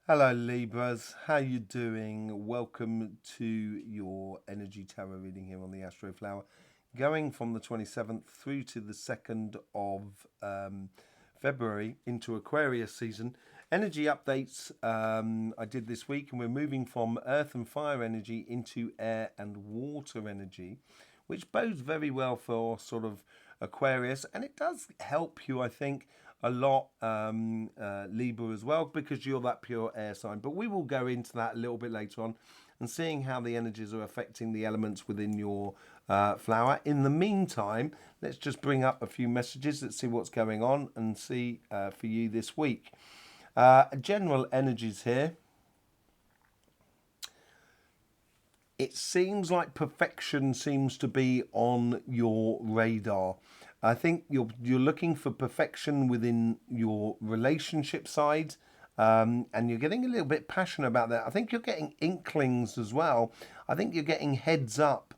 Hello Libras, how you doing? Welcome to your energy tarot reading here on the Astroflower, going from the 27th through to the 2nd of February into Aquarius season. Energy updates I did this week, and we're moving from earth and fire energy into air and water energy, which bodes very well for sort of Aquarius, and it does help you, I think, a lot, Libra as well, because you're that pure air sign. But we will go into that a little bit later on and seeing how the energies are affecting the elements within your flower. In the meantime, let's just bring up a few messages. Let's see what's going on and see for you this week. General energies here. It seems like perfection seems to be on your radar. I think you're looking for perfection within your relationship side, and you're getting a little bit passionate about that. I think you're getting inklings as well. I think you're getting heads up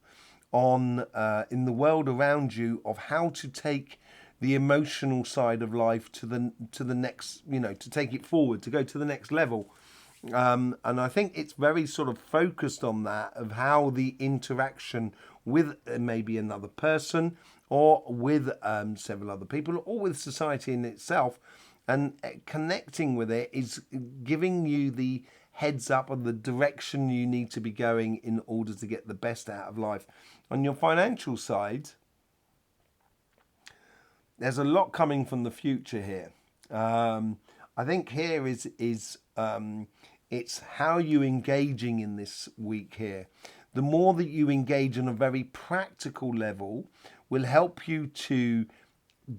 on in the world around you of how to take the emotional side of life to the next, to take it forward, to go to the next level. And I think it's very sort of focused on that, of how the interaction with maybe another person or with several other people or with society in itself, and connecting with it is giving you the heads up on the direction you need to be going in order to get the best out of life. On your financial side, there's a lot coming from the future here. I think here is it's how you engaging in this week here. The more that you engage on a very practical level will help you to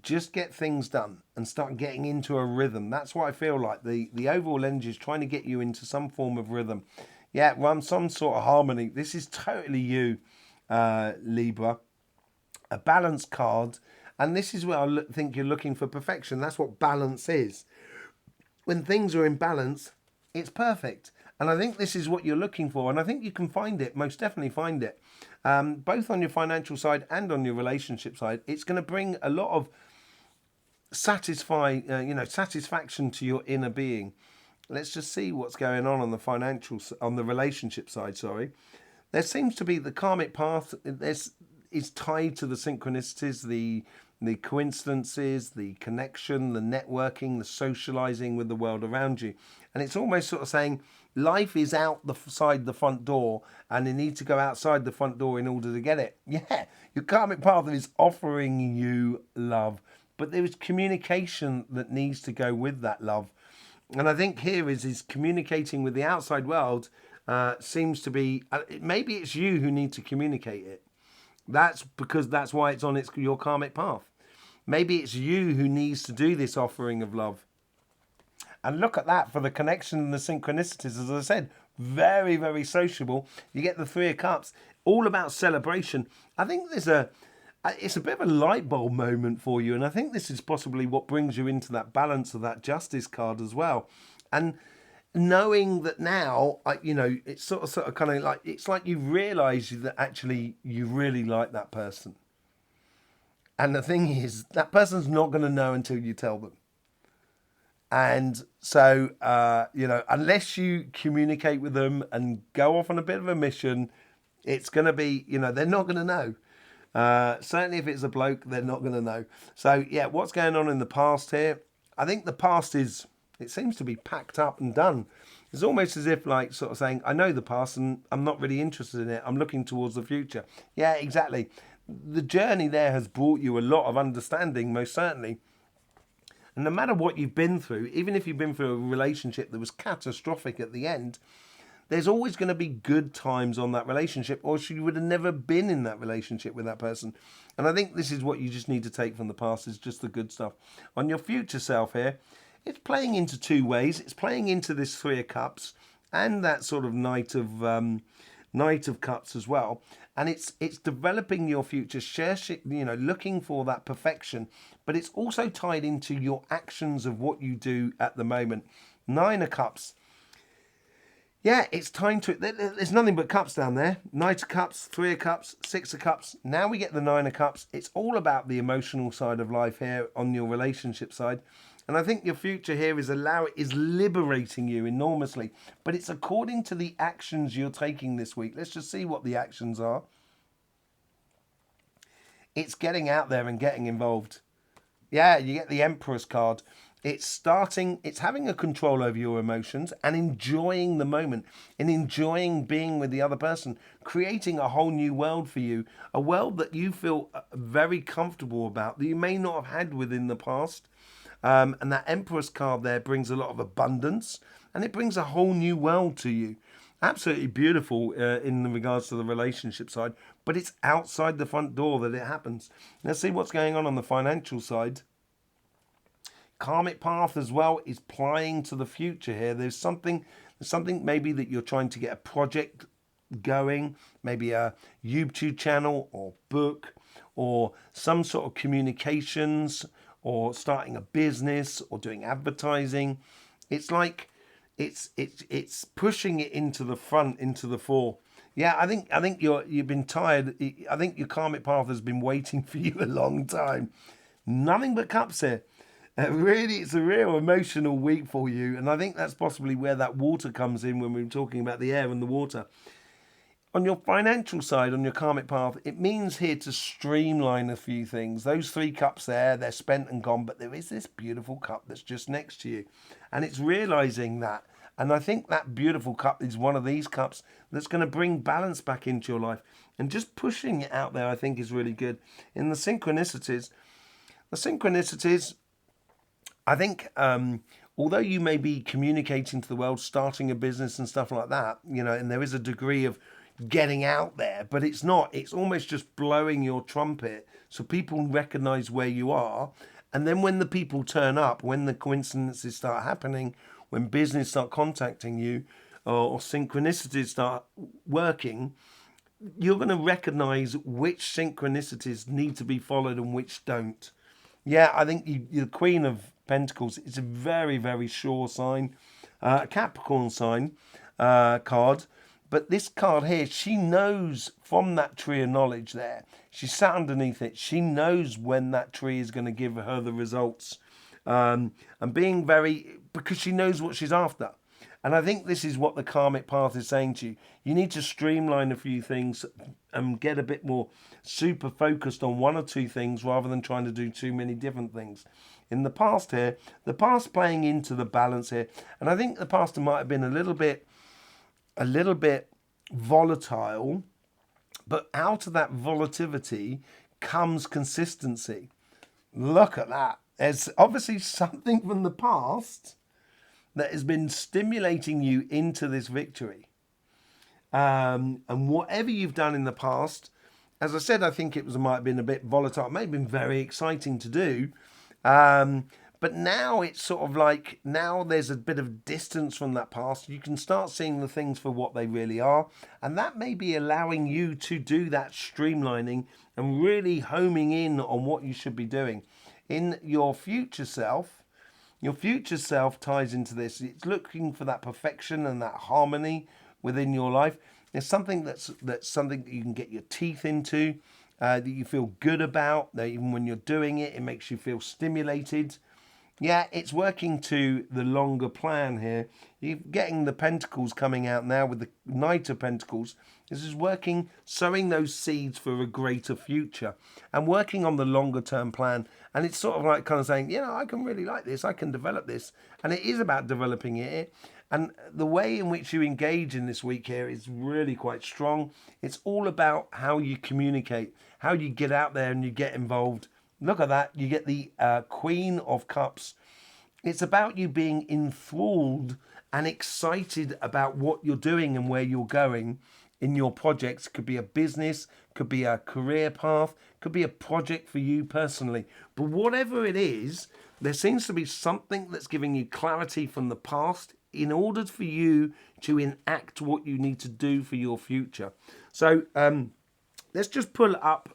just get things done and start getting into a rhythm. That's what I feel like. The overall energy is trying to get you into some form of rhythm. Yeah, run some sort of harmony. This is totally you, Libra. A balance card. And this is where I think you're looking for perfection. That's what balance is. When things are in balance, it's perfect. And I think this is what you're looking for. And I think you can find it, most definitely find it. Both on your financial side and on your relationship side. It's going to bring a lot of satisfaction to your inner being. Let's just see what's going on on the relationship side, sorry. There seems to be the karmic path is tied to the synchronicities, the coincidences, the connection, the networking, the socializing with the world around you. And it's almost sort of saying life is outside the front door and you need to go outside the front door in order to get it. Yeah, your karmic path is offering you love, but there is communication that needs to go with that love. And I think here is communicating with the outside world seems to be, maybe it's you who need to communicate it. That's because that's why it's on your karmic path. Maybe it's you who needs to do this offering of love. And look at that for the connection and the synchronicities. As I said, very, very sociable. You get the Three of Cups, all about celebration. I think it's a bit of a light bulb moment for you. And I think this is possibly what brings you into that balance of that Justice card as well. And knowing that now, it's sort of kind of like, it's like you realise that actually you really like that person. And the thing is, that person's not going to know until you tell them. And so, unless you communicate with them and go off on a bit of a mission, it's going to be, they're not going to know. Certainly if it's a bloke, they're not going to know. So, yeah, what's going on in the past here? I think the past it seems to be packed up and done. It's almost as if like sort of saying, I know the past and I'm not really interested in it. I'm looking towards the future. Yeah, exactly. The journey there has brought you a lot of understanding, most certainly. And no matter what you've been through, even if you've been through a relationship that was catastrophic at the end, there's always going to be good times on that relationship, or you would have never been in that relationship with that person. And I think this is what you just need to take from the past, is just the good stuff. On your future self here, it's playing into two ways. It's playing into this Three of Cups and that sort of Knight of Cups as well. And it's developing your future, looking for that perfection, but it's also tied into your actions of what you do at the moment. Nine of Cups. Yeah, it's time to, there's nothing but cups down there. Knight of Cups, Three of Cups, Six of Cups. Now we get the Nine of Cups. It's all about the emotional side of life here on your relationship side. And I think your future here is liberating you enormously. But it's according to the actions you're taking this week. Let's just see what the actions are. It's getting out there and getting involved. Yeah, you get the Emperor's card. It's having a control over your emotions and enjoying the moment and enjoying being with the other person, creating a whole new world for you, a world that you feel very comfortable about that you may not have had within the past. And that Emperor's card there brings a lot of abundance and it brings a whole new world to you. Absolutely beautiful in regards to the relationship side, but it's outside the front door that it happens. Let's see what's going on the financial side. Karmic path as well is plying to the future here. There's something maybe that you're trying to get a project going, maybe a YouTube channel or book or some sort of communications or starting a business or doing advertising. It's like it's pushing it into the front, into the fore. Yeah, I think you've been tired. I think your karmic path has been waiting for you a long time. Nothing but cups here. Really, it's a real emotional week for you, and I think that's possibly where that water comes in when we were talking about the air and the water. On your financial side, on your karmic path, it means here to streamline a few things. Those 3 cups there, they're spent and gone, but there is this beautiful cup that's just next to you, and it's realizing that. And I think that beautiful cup is one of these cups that's going to bring balance back into your life, and just pushing it out there, I think, is really good. In the synchronicities, I think, although you may be communicating to the world, starting a business and stuff like that, and there is a degree of getting out there, but it's not. It's almost just blowing your trumpet so people recognize where you are. And then when the people turn up, when the coincidences start happening, when business start contacting you or synchronicities start working, you're going to recognize which synchronicities need to be followed and which don't. Yeah, I think you're the Queen of Pentacles. It's a very, very sure sign, a Capricorn sign card. But this card here, she knows from that tree of knowledge there. She sat underneath it. She knows when that tree is going to give her the results. And because she knows what she's after. And I think this is what the karmic path is saying to you. You need to streamline a few things and get a bit more super focused on 1 or 2 things rather than trying to do too many different things. In the past here, the past playing into the balance here. And I think the past might have been a little bit volatile, but out of that volatility comes consistency. Look at that. There's obviously something from the past that has been stimulating you into this victory. And whatever you've done in the past, as I said, I think might have been a bit volatile. It may have been very exciting to do. But now it's sort of like, now there's a bit of distance from that past. You can start seeing the things for what they really are. And that may be allowing you to do that streamlining and really homing in on what you should be doing. In your future self ties into this. It's looking for that perfection and that harmony within your life. There's something that's something that you can get your teeth into, that you feel good about, that even when you're doing it, it makes you feel stimulated. Yeah, it's working to the longer plan here. You're getting the Pentacles coming out now with the Knight of Pentacles. This is working, sowing those seeds for a greater future and working on the longer term plan. And it's sort of like kind of saying, I can really like this. I can develop this. And it is about developing it. And the way in which you engage in this week here is really quite strong. It's all about how you communicate, how you get out there and you get involved. Look at that. You get the Queen of Cups. It's about you being enthralled and excited about what you're doing and where you're going in your projects. Could be a business, could be a career path, could be a project for you personally. But whatever it is, there seems to be something that's giving you clarity from the past in order for you to enact what you need to do for your future. So, let's just pull up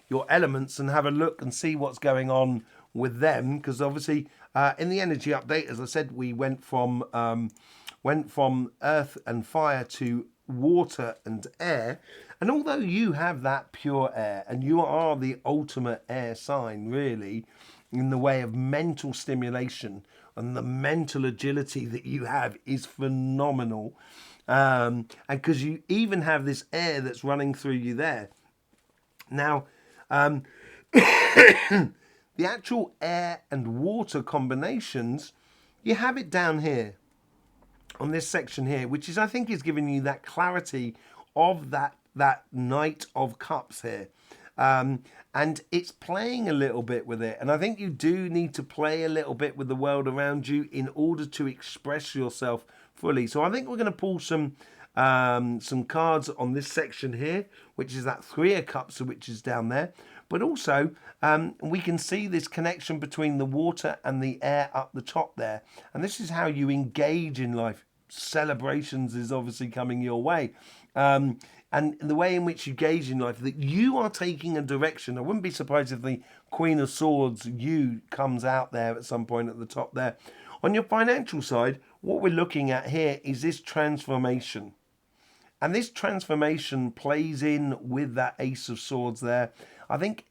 your elements and have a look and see what's going on with them. Because obviously, in the energy update, as I said, we went from earth and fire to water and air. And although you have that pure air, and you are the ultimate air sign, really, in the way of mental stimulation, and the mental agility that you have is phenomenal. And because you even have this air that's running through you there. Now, the actual air and water combinations, you have it down here on this section here, which is, I think, is giving you that clarity of that Knight of Cups here. And it's playing a little bit with it. And I think you do need to play a little bit with the world around you in order to express yourself fully. So I think we're going to pull some cards on this section here, which is that Three of Cups, which is down there. But also, we can see this connection between the water and the air up the top there. And this is how you engage in life. Celebrations is obviously coming your way. And the way in which you gauge in life, that you are taking a direction. I wouldn't be surprised if the Queen of Swords, you, comes out there at some point at the top there. On your financial side, what we're looking at here is this transformation. And this transformation plays in with that Ace of Swords there. I think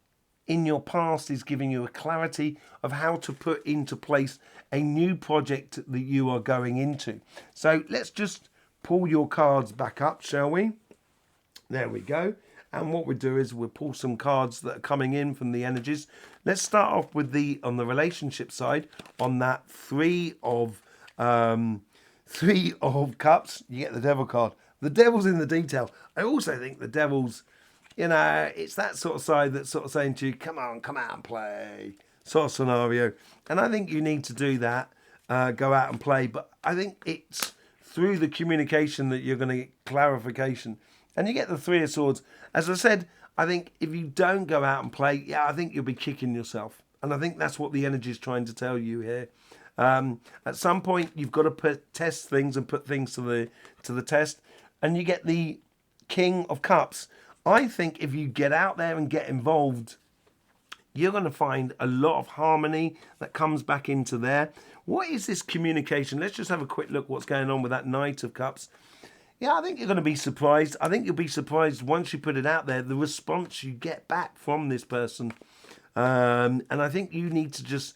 in your past is giving you a clarity of how to put into place a new project that you are going into. So let's just pull your cards back up, shall we? There we go. And what we do is we'll pull some cards that are coming in from the energies. Let's start off with on the relationship side, on that Three of Cups. You get the Devil card. The Devil's in the detail. I also think the Devil's, it's that sort of side that's sort of saying to you, come on, come out and play, sort of scenario. And I think you need to do that, go out and play. But I think it's through the communication that you're going to get clarification. And you get the Three of Swords. As I said, I think if you don't go out and play, I think you'll be kicking yourself. And I think that's what the energy is trying to tell you here. At some point, you've got to test things and put things to the test. And you get the King of Cups. I think if you get out there and get involved, you're going to find a lot of harmony that comes back into there. What is this communication? Let's just have a quick look what's going on with that Knight of Cups. Yeah, I think you're going to be surprised. I think you'll be surprised once you put it out there, the response you get back from this person. And I think you need to just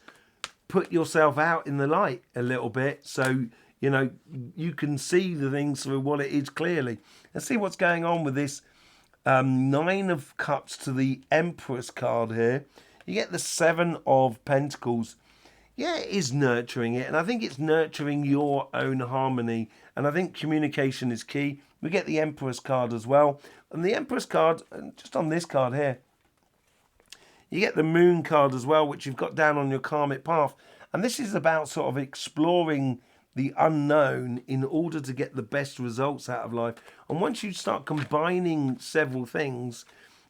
put yourself out in the light a little bit so, you can see the things for what it is clearly. Let's see what's going on with this Nine of Cups to the Empress card here. You get the Seven of Pentacles. Yeah, it is nurturing it, and I think it's nurturing your own harmony, and I think communication is key. We get the Empress card as well, and the Empress card, just on this card here, you get the Moon card as well, which you've got down on your karmic path, and this is about sort of exploring the unknown in order to get the best results out of life. And once you start combining several things,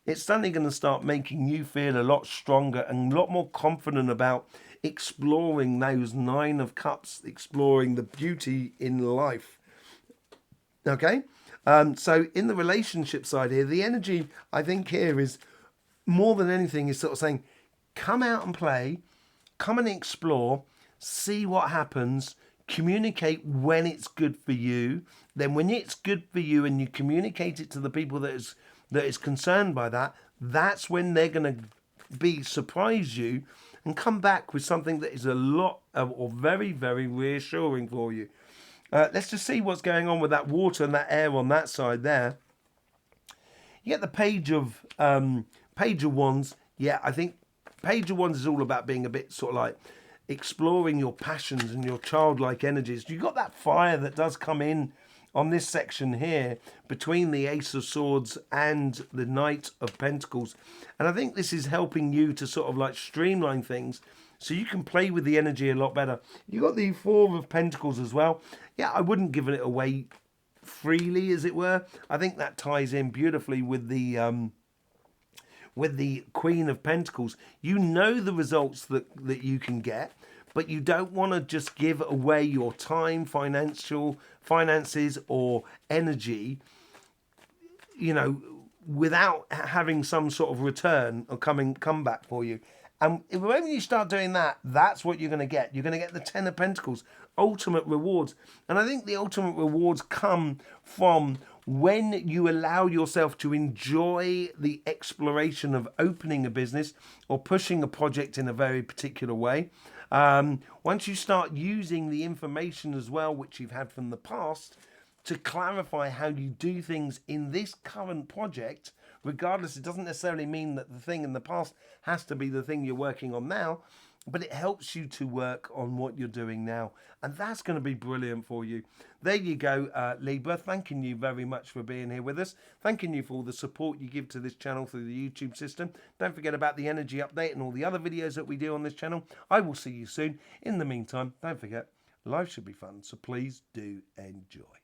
it's suddenly going to start making you feel a lot stronger and a lot more confident about exploring those Nine of Cups, exploring the beauty in life. Okay? So in the relationship side here, the energy, I think here is, more than anything, is sort of saying, come out and play, come and explore, see what happens, communicate when it's good for you. Then when it's good for you and you communicate it to the people that is concerned by that, that's when they're going to surprise you and come back with something that is a lot of, or very, very reassuring for you. Let's just see what's going on with that water and that air on that side there. You get the Page of Wands. Yeah, I think Page of Wands is all about being a bit sort of like exploring your passions and your childlike energies. You've got that fire that does come in on this section here between the Ace of Swords and the Knight of Pentacles. And I think this is helping you to sort of like streamline things so you can play with the energy a lot better. You got the Four of Pentacles as well. Yeah, I wouldn't give it away freely, as it were. I think that ties in beautifully with the Queen of Pentacles. You know the results that you can get, but you don't want to just give away your time, finances or energy, without having some sort of return or comeback for you. And when you start doing that, that's what you're going to get. You're going to get the Ten of Pentacles, ultimate rewards. And I think the ultimate rewards come from when you allow yourself to enjoy the exploration of opening a business or pushing a project in a very particular way, once you start using the information as well, which you've had from the past, to clarify how you do things in this current project, regardless, it doesn't necessarily mean that the thing in the past has to be the thing you're working on now, but it helps you to work on what you're doing now. And that's going to be brilliant for you. There you go, Libra. Thanking you very much for being here with us. Thanking you for all the support you give to this channel through the YouTube system. Don't forget about the energy update and all the other videos that we do on this channel. I will see you soon. In the meantime, don't forget, life should be fun, so please do enjoy.